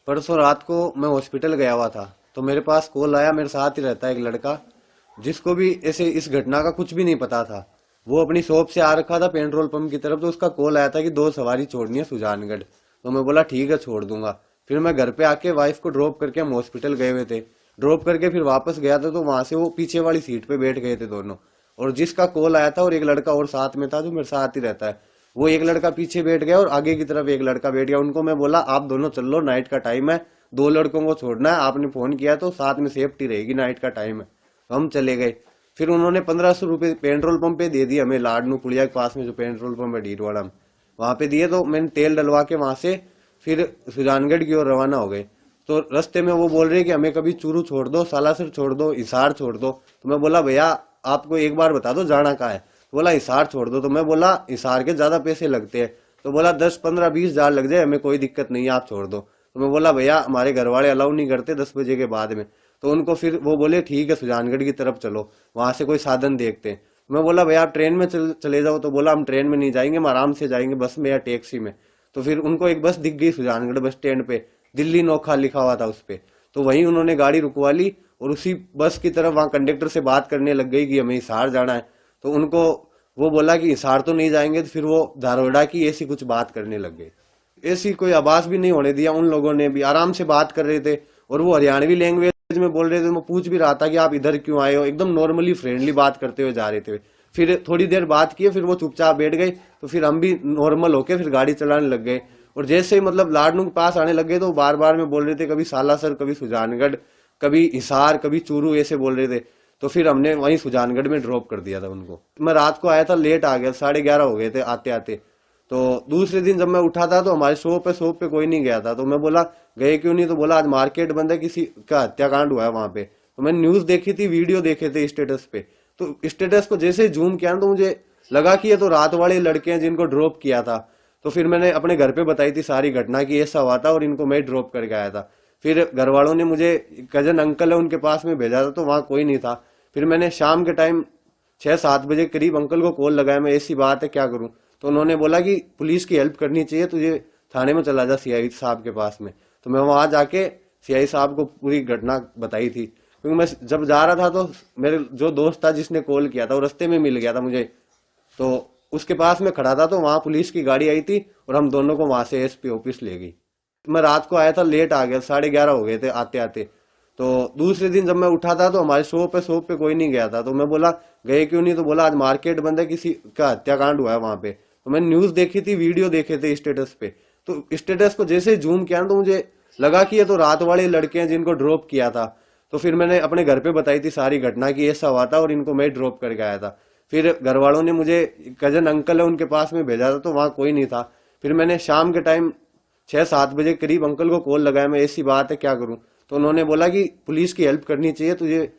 परसों रात को मैं हॉस्पिटल गया हुआ था, तो मेरे पास कॉल आया। मेरे साथ ही रहता है एक लड़का, जिसको भी ऐसे इस घटना का कुछ भी नहीं पता था। वो अपनी शॉप से आ रखा था पेट्रोल पंप की तरफ, तो उसका कॉल आया था कि 2 सवारी छोड़नी है सुजानगढ़। तो मैं बोला ठीक है, छोड़ दूंगा। फिर मैं घर पे आके वाइफ को ड्रॉप करके हम हॉस्पिटल गए हुए थे। ड्रॉप करके फिर वापस गया था, तो वहां से वो पीछे वाली सीट पे बैठ गए थे दोनों। और जिसका कॉल आया था और एक लड़का और साथ में था जो मेरे साथ ही रहता है, वो एक लड़का पीछे बैठ गया और आगे की तरफ एक लड़का बैठ गया। उनको मैं बोला आप दोनों चल लो, नाइट का टाइम है, 2 लड़कों को छोड़ना है, आपने फोन किया तो साथ में सेफ्टी रहेगी, नाइट का टाइम है। तो हम चले गए। फिर उन्होंने 1500 रुपये पेट्रोल पंप पे दे दिए हमें, लाडनू पुलिया के पास में जो पेट्रोल पंप है डीरवाड़ा में, वहां पे दिए। तो मैंने तेल डलवा के वहां से फिर सुजानगढ़ की ओर रवाना हो गए। तो रास्ते में वो बोल रहे कि हमें कभी चूरू छोड़ दो, सालासर छोड़ दो, हिसार छोड़ दो। तो मैं बोला भैया आपको एक बार बता दो जाना कहाँ है। तो बोला हिसार छोड़ दो। तो मैं बोला हिसार के ज्यादा पैसे लगते हैं। तो बोला 10 15 20 हजार लग जाए, हमें कोई दिक्कत नहीं है, आप छोड़ दो। तो मैं बोला भैया हमारे घर वाले अलाउ नहीं करते 10 बजे के बाद में। तो उनको फिर वो बोले ठीक है सुजानगढ़ की तरफ चलो, वहां से कोई साधन देखते हैं। मैं बोला भैया आप ट्रेन में चले जाओ। तो बोला हम ट्रेन में नहीं जाएंगे, हम आराम से जाएंगे बस में या टैक्सी में। तो फिर उनको एक बस दिख गई सुजानगढ़ बस स्टैंड पे, दिल्ली नोखा लिखा हुआ था उस पे। तो वहीं उन्होंने गाड़ी रुकवा ली और उसी बस की तरफ वहां कंडक्टर से बात करने लग गई कि हमें हिसार जाना है। तो उनको वो बोला कि हिसार तो नहीं जाएंगे। तो फिर वो धारोड़ा की ऐसी कुछ बात करने लग गए। ऐसी कोई आवाज भी नहीं होने दिया, उन लोगों ने भी आराम से बात कर रहे थे। और वो हरियाणवी लैंग्वेज में बोल रहे थे। मैं पूछ भी रहा था कि आप इधर क्यों आए हो, एकदम नॉर्मली फ्रेंडली बात करते हुए जा रहे थे। फिर थोड़ी देर बात किए, फिर वो चुपचाप बैठ गए। तो फिर हम भी नॉर्मल होके फिर गाड़ी चलाने लग गए। और जैसे ही मतलब लाडनू के पास आने लग गए, तो बार बार में बोल रहे थे कभी सालासर, कभी सुजानगढ़, कभी हिसार, कभी चूरू, ऐसे बोल रहे थे। तो फिर हमने वहीं सुजानगढ़ में ड्रॉप कर दिया था उनको। मैं रात को आया था, लेट आ गया, 11:30 हो गए थे आते आते। तो दूसरे दिन जब मैं उठा था तो हमारे शॉप पे कोई नहीं गया था। तो मैं बोला गए क्यों नहीं। तो बोला आज मार्केट बंद है, किसी का हत्याकांड हुआ है वहां पे। तो मैंने न्यूज देखी थी, वीडियो देखे थे स्टेटस पे। तो स्टेटस को जैसे जूम किया ना, तो मुझे लगा कि ये तो रात वाले लड़के हैं जिनको ड्रॉप किया था। तो फिर मैंने अपने घर पे बताई थी सारी घटना की ऐसा हुआ था और इनको मैं ड्रॉप करके आया था। फिर घर वालों ने मुझे, कजन अंकल है उनके पास में भेजा था, तो वहां कोई नहीं था। फिर मैंने शाम के टाइम 6 7 बजे करीब अंकल को कॉल लगाया, मैं ऐसी बात है क्या करूं। तो उन्होंने बोला कि पुलिस की हेल्प करनी चाहिए तुझे, थाने में चला जा सीआई साहब के पास में। तो मैं वहां जाके सीआई साहब को पूरी घटना बताई थी। क्योंकि मैं जब जा रहा था तो मेरे जो दोस्त था जिसने कॉल किया था वो रास्ते में मिल गया था मुझे। तो उसके पास में खड़ा था, तो वहां पुलिस की गाड़ी आई थी और हम दोनों को वहां से एसपी ऑफिस ले गई। मैं रात को आया था, लेट आ गया, 11:30 हो गए थे आते आते। तो दूसरे दिन जब मैं उठा था तो हमारे शॉप पे कोई नहीं गया था। तो मैं बोला गए क्यों नहीं। तो बोला आज मार्केट बंद है, किसी का हत्याकांड हुआ है वहां पे। तो मैंने न्यूज देखी थी, वीडियो देखे थे स्टेटस पे। तो स्टेटस को जैसे जूम किया ना, तो मुझे लगा कि ये तो रात वाले लड़के हैं जिनको ड्रॉप किया था। तो फिर मैंने अपने घर पे बताई थी सारी घटना की ऐसा हुआ था और इनको मैं ड्रॉप करके आया था। फिर घर वालों ने मुझे, कजन अंकल है उनके पास में भेजा था, तो वहां कोई नहीं था। फिर मैंने शाम के टाइम 6 7 बजे करीब अंकल को कॉल लगाया, मैं ऐसी बात है क्या करूं। तो उन्होंने बोला कि पुलिस की हेल्प करनी चाहिए तुझे,